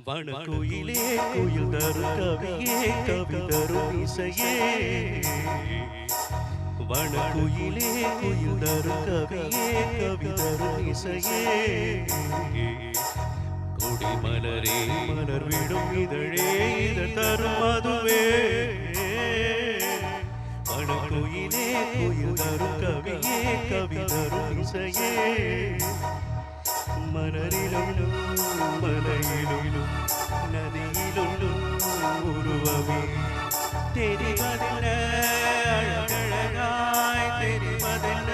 வனக்குயிலே குயில் தரும் கவியே கவி தரும் இசையே வனக்குயிலே குயில் தரும் கவியே கவி தரும் இசையே கொடி மலரே மலர் விடும் இதழே இதழ் தரும் மதுவே வனக்குயிலே குயில் தரும் கவியே கவி தரும் இசையே மலரிலும் மலையிலும் நதியிலும் உருவமே தெரிவதென்ன அழகழகாய் தெரிவதென்ன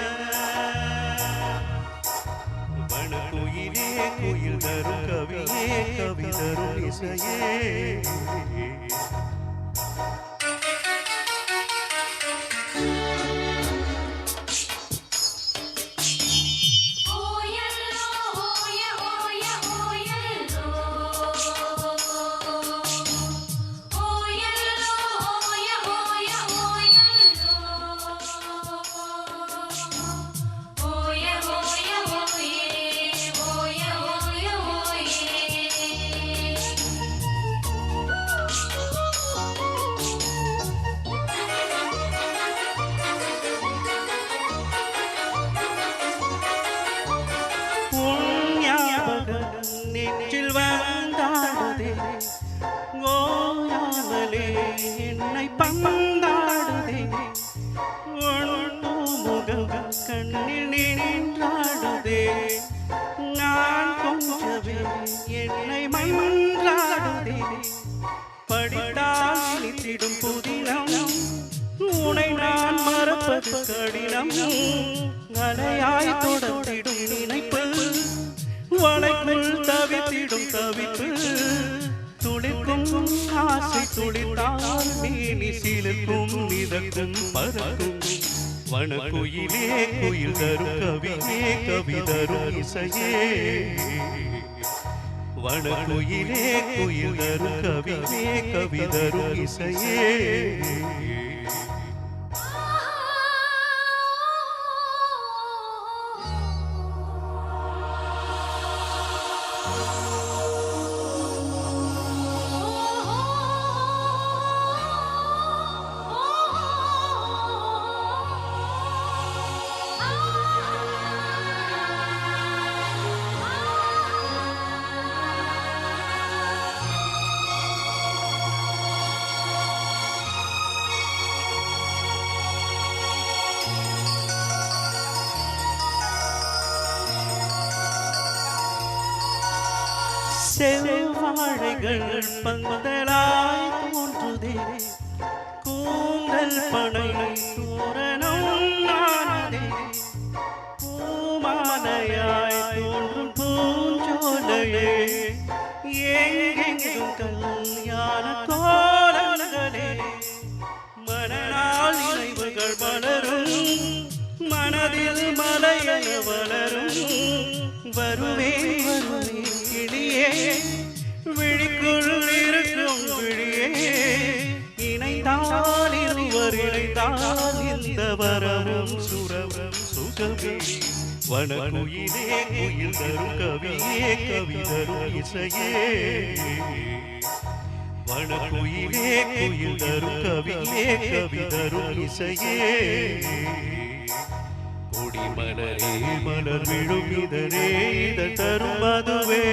வனக்குயிலே குயில் தரும் கவியே கவி தரும் இசையே நெஞ்சில் வந்தாடுதே ஓயாமலே என்னை பந்தாடுதே முகம் கண்ணில் நின்றாடுதே நான் கொஞ்சவே என்னை மன்றாடுதே படித்தால் நித்திடும் புதினம் உனை நான் மறப்பது கடினம் அலையாய் தொடர்ந்திடும் நினைப்பு வளைக்குள் தவித்திடும் தவிப்பு துளிக்கும் ஆசை துளித்தால் மேனி சிலுக்கும் மிதக்கும் பறக்கும் வனக்குயிலே குயில் தரும் கவியே கவி தரும் இசையே வனக்குயிலே குயில் தரும் கவியே கவி தரும் இசையே செவ்வாழைகள் பந்தலாய் தோன்றுதே கூந்தல் பனை தோரணம் நானதே பூமாலையாய் தோன்றும் பூஞ்சோலையே எங்கெங்கும் கல்யாண கோலங்களே மனநாள் நினைவுகள் மலரும் மனதில் மலையென வளரும் வருவே வருவே கிளியே விழிக்குள் இருக்கும் விழியே இணைந்தால் இருவர் இணைந்தால் இந்த வரமும் சுரமும் சுகமே வனக்குயிலே குயில் தரும் கவியே கவி தரும் இசையே வனக்குயிலே குயில் தரும் கவியே கவி தரும் இசையே கொடி மலரே மலர் விழும் இதழே இதழ் தரும் மதுவே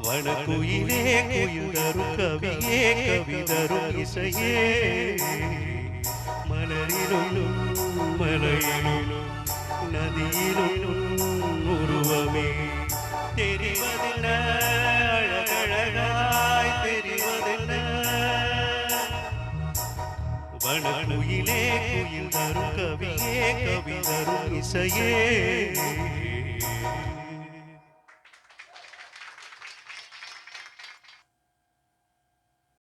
வனக்குயிலே குயில் தரும் கவியே கவி தரும் இசையே மலரிலும் மலையிலும் நதியிலும் உருவமே தெரிவதென்ன அழகழகாய் தெரிவதென்ன வனக்குயிலே குயில் தரும் கவியே கவி தரும் இசையே